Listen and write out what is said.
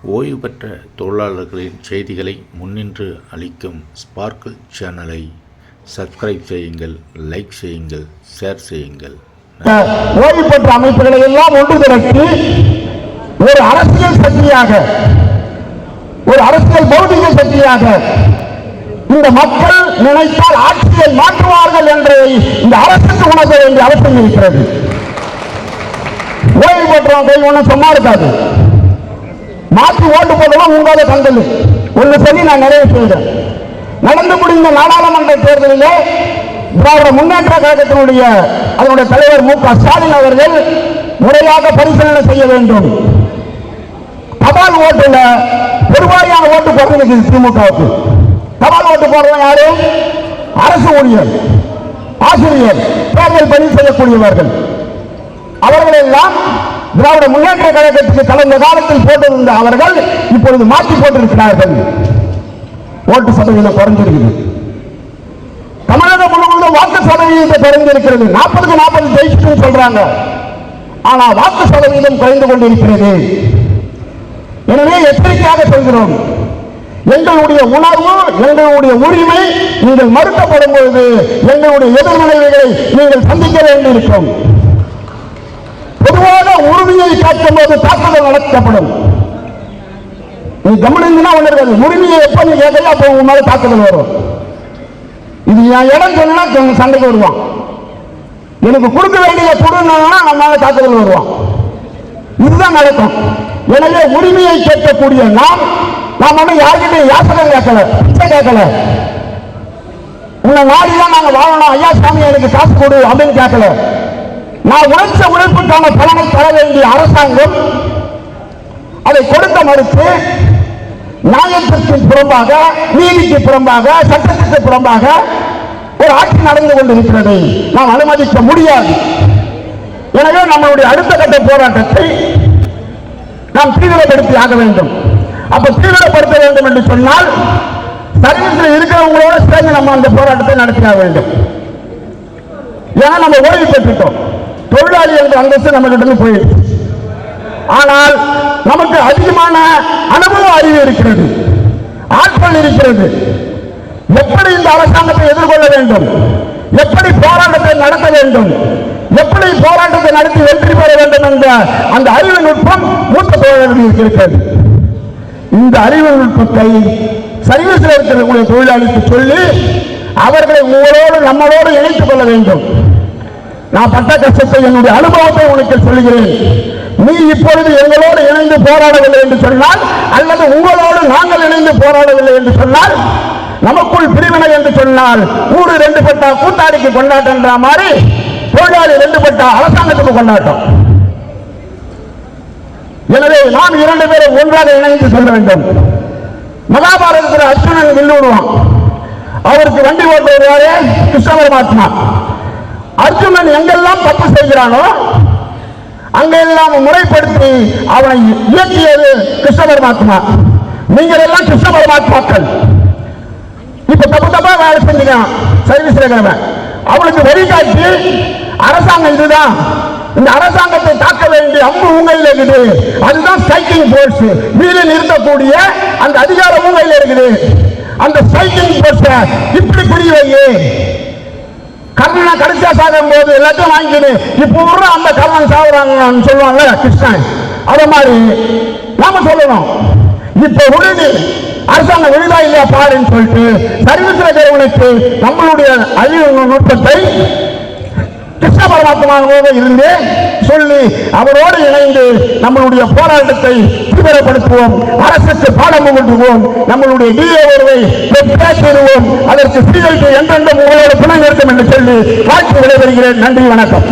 ஓய்வு பெற்ற தொழிலாளர்களின் செய்திகளை முன்னின்று அளிக்கும் ஸ்பார்க்கிள் சேனலை சப்ஸ்கிரைப் செய்யுங்கள், லைக் செய்யுங்கள், ஷேர் செய்யுங்கள். ஓய்வு பெற்ற அமைப்புகளை எல்லாம் ஒன்று திரட்டி ஒரு அரசியல் சக்தியாக, ஒரு அரசியல் பௌதிக சக்தியாக இந்த மக்கள் நினைத்தால் ஆட்சியை மாற்றுவார்கள் என்று இந்த அரசுக்கு உணர வேண்டிய அவசியம் இருக்கிறது. ஓய்வு பெற்றவங்க கை ஒன்றும் சொன்னா இருக்காது. மாற்றி ஓட்டு போடலாம் உங்களால கண்டது ஒன்று சொல்லி நான் நிறைவு செய்தேன். நடந்து முடிந்த நாடாளுமன்ற தேர்தலிலே திராவிட முன்னேற்ற கழகத்தினுடைய அதனுடைய தலைவர் மு.க.ஸ்டாலின் அவர்கள் முறையாக பரிசீலனை செய்ய வேண்டும். தபால் ஓட்டுல பெருவாரியான ஓட்டு போடுறது திமுகவுக்கு. தபால் ஓட்டு போடுறவங்க யாரு? அரசு ஊழியர், ஆசிரியர், தேர்தல் பணி செய்யக்கூடியவர்கள். அவர்களெல்லாம் திராவிட முன்னேற்ற கழகத்துக்கு கடந்த காலத்தில் போட்டிருந்த அவர்கள் இப்பொழுது மாற்றி போட்டிருக்கிறார்கள். ஓட்டு சதவீதம் குறைஞ்சிருக்குது. தமிழகம் முழுவதும் வாக்கு சதவீதத்தை குறைந்திருக்கிறது. 40% ஜெயிச்சு சொல்றாங்க. ஆனா வாக்கு சதவீதம் குறைந்து கொண்டிருக்கிறது. எனவே எச்சரிக்கையாக சொல்கிறோம். எங்களுடைய உணர்வு, எங்களுடைய உரிமை நீங்கள் மறுக்கப்படும் பொழுது எங்களுடைய எதிர்மனைகளை நீங்கள் சந்திக்க வேண்டியிருக்கும். பொதுவாக உரிமையை காக்கும் போது தாக்குதல் நடத்தப்படும். நீ கவனிங்கன்னா உணர்வது உரிமையை எப்ப நீ கேட்கல அப்ப உங்க மேல தாக்குதல் வரும். இது என் இடம் சொன்னா சண்டைக்கு வருவான். எனக்கு கொடுக்க வேண்டிய கொடுன்னா நம்ம மேல தாக்குதல் வருவான். இதுதான் நடக்கும். எனவே உரிமையை கேட்கக்கூடிய நாம் யார்கிட்டையும் யாசகம் கேட்கல, பிச்சை கேட்கல. உன்னை நாடிதான் நாங்க வாழணும், ஐயா சாமி எனக்கு காசு கொடு அப்படின்னு கேட்கல. நான் உழைச்ச உழைப்புக்கான பலனை தர வேண்டிய அரசாங்கம் அதை கொடுக்க மறுத்து நியாயத்திற்கு புறம்பாக, நீதிக்கு புறம்பாக, சட்டத்திற்கு புறம்பாக ஒரு ஆட்சி நடந்து கொண்டிருக்கிறது. நாம் அனுமதிக்க முடியாது. எனவே நம்மளுடைய அடுத்த கட்ட போராட்டத்தை நாம் தீவிரப்படுத்தி ஆக வேண்டும். அப்ப தீவிரப்படுத்த வேண்டும் என்று சொன்னால் சர்வீஸில் இருக்கிறவங்களோட சேர்ந்து நம்ம அந்த போராட்டத்தை நடத்திக்க வேண்டும். ஏன்னா நம்ம ஓய்வு பெற்றுட்டோம். தொழிலாளி என்ற அந்தஸ்து நம்ம கிட்ட போயிடுச்சு. ஆனால் நமக்கு அதிகமான அனுபவ அறிவு இருக்கிறது, ஆட்கள் இருக்கிறது. எப்படி இந்த அரசாங்கத்தை எதிர்கொள்ள வேண்டும், எப்படி போராட்டத்தை நடத்த வேண்டும், எப்படி போராட்டத்தை நடத்தி வெற்றி பெற வேண்டும் என்ற அந்த அறிவு நுட்பம் மூத்த தொழிலாளர்களுக்கு இருக்கிறது. இந்த அறிவு நுட்பத்தை சர்வீஸில் இருக்கக்கூடிய தொழிலாளிக்கு சொல்லி அவர்களை உங்களோடு நம்மளோடு இணைத்துக் கொள்ள வேண்டும். நான் பட்ட கஷ்டத்தை, என்னுடைய அனுபவத்தை உனக்கு சொல்லுகிறேன். நீ இப்பொழுது எங்களோடு இணைந்து போராடவில்லை என்று சொன்னால், அல்லது உங்களோடு நாங்கள் இணைந்து போராடவில்லை என்று சொன்னால், நமக்குள் பிரிவினை என்று சொன்னால், ஊரு 2 பட்டா கூட்டாளிக்கு கொண்டாட்டம் என்ற மாதிரி தொழிலாளி 2 பட்டா அரசாங்கத்துக்கு கொண்டாட்டம். எனவே நாம் 2 பேரும் ஒன்றாக இணைந்து சொல்ல வேண்டும். மகாபாரதத்தில் அர்ஜுனன் வில்லு விடுவான். அவருக்கு வண்டி ஓட்டுவது யாரு? கிருஷ்ண பரமாத்மா. அர்ஜுனன் எங்கெல்லாம் தப்பு செய்கிறானோ அங்கெல்லாம் முறைப்படுத்தி அவனை இயக்கியது கிருஷ்ண பரமாத்மா. நீங்கள் எல்லாம் கிருஷ்ண பரமாத்மாக்கள். இப்ப தப்பா வேலை செஞ்சுக்கான் சர்வீஸ்ல இருக்கிறவன். அவனுக்கு வழிகாட்டி அரசாங்கம் இதுதான், இந்த அரசாங்கத்தை தாக்க வேண்டிய அம்பு உங்கையில் இருக்குது. அதுதான் ஸ்ட்ரைக்கிங் போர்ஸ். வீடு நிறுத்தக்கூடிய அந்த அதிகாரம் உங்கையில் இருக்குது. அந்த ஸ்ட்ரைக்கிங் போர்ஸ் இப்படி புரிய வையே. கர்ணனை கடைசியா சாகும் போது எல்லாத்தையும் வாங்கிட்டு இப்ப அந்த கர்ணன் சாகுறாங்கன்னு சொல்லுவாங்க கிருஷ்ணன். அத மாதிரி நாம சொல்லணும். இப்ப உடனே அரசாங்கம் விழுதா இல்லையா பாருன்னு சொல்லிட்டு சர்வீஸ்ல இருக்கிறவனுக்கு நம்மளுடைய அறிவு நுட்பத்தை கிருஷ்ண பரமாத்மாவோடு இருந்து சொல்லி அவரோடு இணைந்து நம்மளுடைய போராட்டத்தை தீவிரப்படுத்துவோம். அரசுக்கு பாடம் புகட்டுவோம். நம்மளுடைய டிஏ உறவை பெறுவோம். அதற்கு சிஐடி என்றென்றும் உங்களோட துணை இருக்கும் என்று சொல்லி வாழ்த்து விடைபெறுகிறேன். நன்றி, வணக்கம்.